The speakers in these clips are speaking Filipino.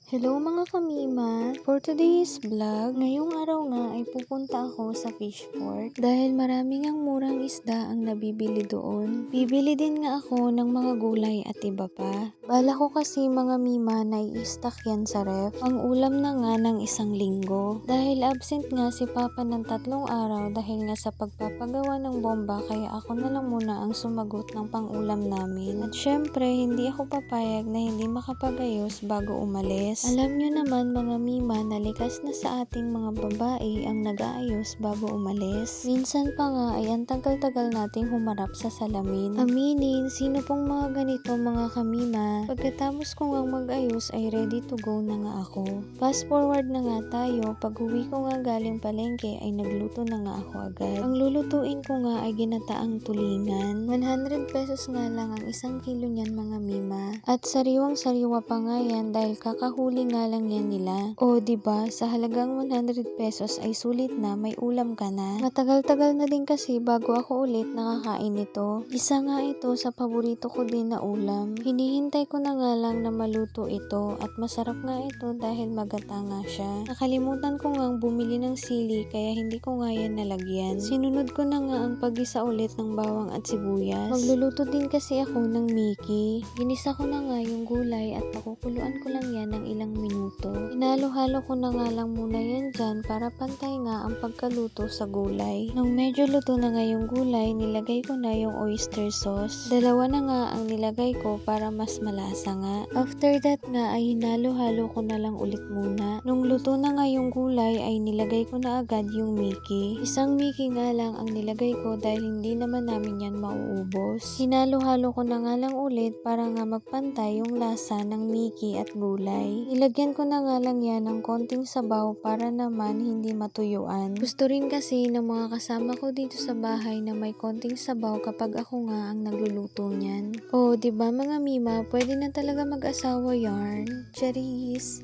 Hello mga kamima! For today's vlog, ngayong araw nga ay pupunta ako sa fish port dahil maraming ang murang isda ang nabibili doon. Bibili din nga ako ng mga gulay at iba pa. Bala ko kasi mga mima na i-stock yan sa ref, ang ulam na nga ng isang linggo. Dahil absent nga si Papa ng 3 araw dahil nga sa pagpapagawa ng bomba kaya ako na lang muna ang sumagot ng pang-ulam namin. At syempre, hindi ako papayag na hindi makapagayos bago umalis. Alam nyo naman mga mima na likas na sa ating mga babae ang nag-aayos bago umalis. Minsan pa nga ay ang tagal-tagal nating humarap sa salamin. Aminin, sino pong mga ganito mga kamima? Pagkatapos ko nga mag-ayos ay ready to go na nga ako. Fast forward na nga tayo, pag uwi ko nga galing palengke ay nagluto na nga ako agad. Ang lulutuin ko nga ay ginataang tulingan. 100 pesos nga lang ang 1 kilo niyan mga mima. At sariwang-sariwa pa nga yan dahil kakahuli nga lang yan nila. O diba, sa halagang 100 pesos ay sulit na, may ulam ka na. Matagal-tagal na din kasi bago ako ulit nakakain ito. Isa nga ito sa paborito ko din na ulam. Hinihintay ko na nga lang na maluto ito at masarap nga ito dahil magata nga siya. Nakalimutan ko nga bumili ng sili kaya hindi ko nga yan nalagyan. Sinunod ko na nga ang pag-isa ulit ng bawang at sibuyas. Magluluto din kasi ako ng Mickey. Ginisa ko na nga yung gulay at pakukuluan ko lang yan ng ilang minuto. Hinalo-halo ko na nga lang muna yan dyan para pantay nga ang pagkaluto sa gulay. Nung medyo luto na nga yung gulay, nilagay ko na yung oyster sauce. 2 na nga ang nilagay ko para mas malasa nga. After that nga ay hinalo-halo ko na lang ulit muna. Nung luto na nga yung gulay ay nilagay ko na agad yung Mickey. 1 Mickey nga lang ang nilagay ko dahil hindi naman namin yan mauubos. Hinalo-halo ko na nga lang ulit para nga magpantay yung lasa ng Mickey at gulay. Nilagyan ko na nga lang yan ng konting sabaw para naman hindi matuyuan. Gusto rin kasi ng mga kasama ko dito sa bahay na may konting sabaw kapag ako nga ang nagluluto niyan. O, diba mga mima, pwede na talaga mag-asawa yarn. Charis!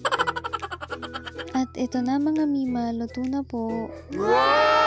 At ito na mga mima, luto na po. Wow!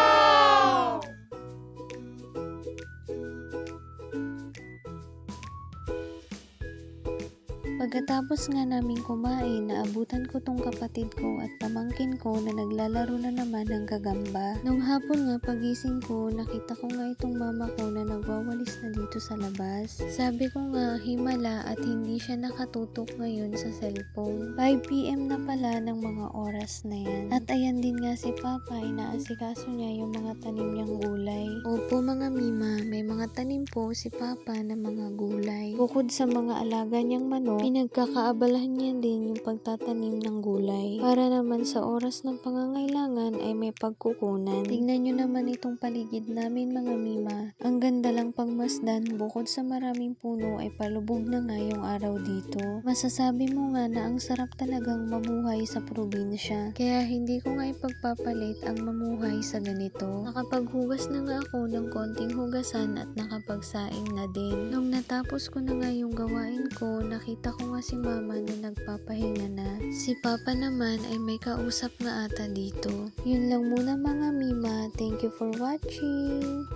Pagkatapos nga namin kumain, naabutan ko tong kapatid ko at pamangkin ko na naglalaro na naman ng gagamba. Nung hapon nga pagising ko, nakita ko nga itong mama ko na nagwawalis na dito sa labas. Sabi ko nga himala at hindi siya nakatutok ngayon sa cellphone. 5 PM na pala ng mga oras na yan. At ayan din nga si Papa, inaasikaso niya yung mga tanim niyang gulay. Opo mga mima, may mga tanim po si Papa na mga gulay. Bukod sa mga alaga niyang manok, pinagkakaabalahan niya din yung pagtatanim ng gulay para naman sa oras ng pangangailangan ay may pagkukunan. Tingnan nyo naman itong paligid namin mga mima. Ang ganda lang pagmasdan, bukod sa maraming puno ay palubog na nga yung araw dito. Masasabi mo nga na ang sarap talagang mamuhay sa probinsya. Kaya hindi ko nga ipagpapalit ang mamuhay sa ganito. Nakapaghugas na nga ako ng konting hugasan at nakapagsaing na din. Nung natapos ko na nga yung gawain ko, nakita ko nga si mama na nagpapahinga na. Si Papa naman ay may kausap nga ata dito. Yun lang muna mga mima. Thank you for watching.